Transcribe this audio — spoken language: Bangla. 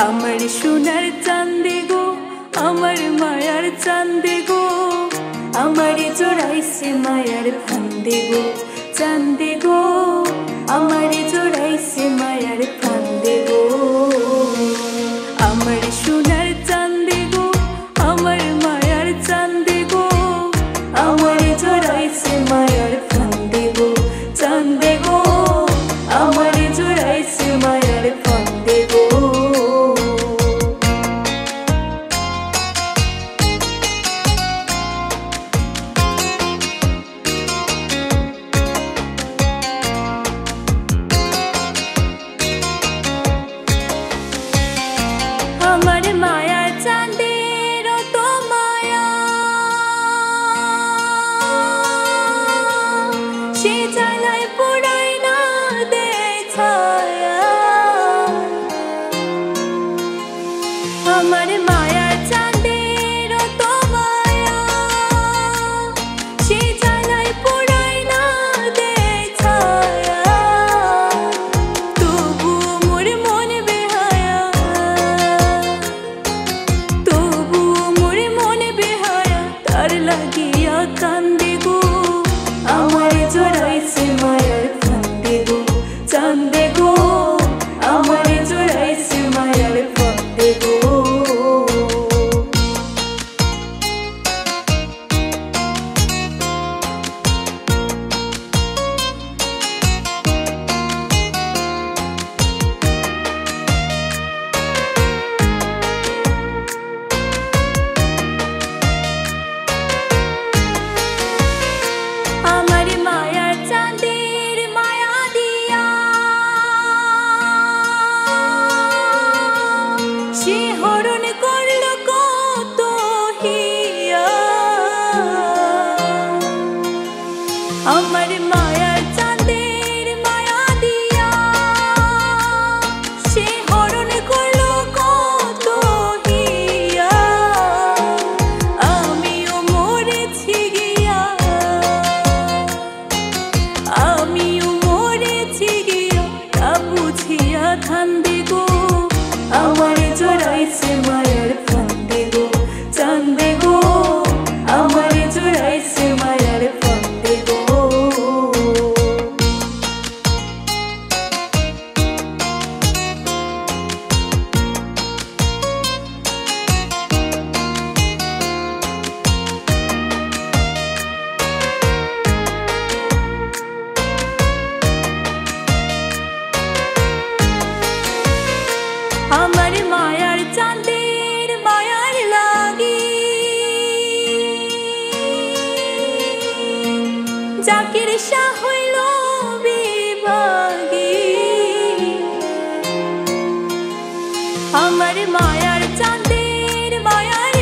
আমার সোনার চাঁদে গো, আমার মায়ার চাঁদে গো, আমারে জড়াইছে মায়ার ফান্দে গো, চাঁদে গো, আমারে জড়াইছে মায়ার ফান্দে গো। আমার সোনার চাঁদে গো, আমার মায়ার চাঁদে গো, আমারে জড়াইছে মায়ার ফান্দে গো, চাঁদে গো, আমারে জড়াইছে মায়ার ফান্দে গো। আমার মায়ার চাঁদের তো মায়া, সে জ্বালায় পোড়ায় না দেয় ছায়া। আমার মায়ার চাঁদের তো মায়া, সে জ্বালায় পোড়ায় না দেয় ছায়া। তবু মোর মন বেহায়া, তবু মোর মন বেহায়া, তার লাগিয়া কান্দে গো, আমারে জড়াইছে মায়ার ফান্দে গো, চাঁদে গো, আমারে জড়াইছে মায়ার ফান্দে গো। আমার মায়ার চাঁদের মায়া দিয়া, সে হরণ করল কত হিয়া। আমার মায়ার চাঁদের মায়া দিয়া, সে হরণ করল কত হিয়া। আমিও মরেছি গিয়া, আমিও মরেছি গিয়া, তা বুঝিয়া ধান্দে গো, আমারে জড়াইছে মায়ার ফান্দে গো, চাঁদে গো, আমারে জড়াইছে মায়ার ফান্দে গো। আমার মায়ার চাঁদের মায়ার লাগি, জাকির শাহ হইল বিভাগী। আমার মায়ার চাঁদের মায়ার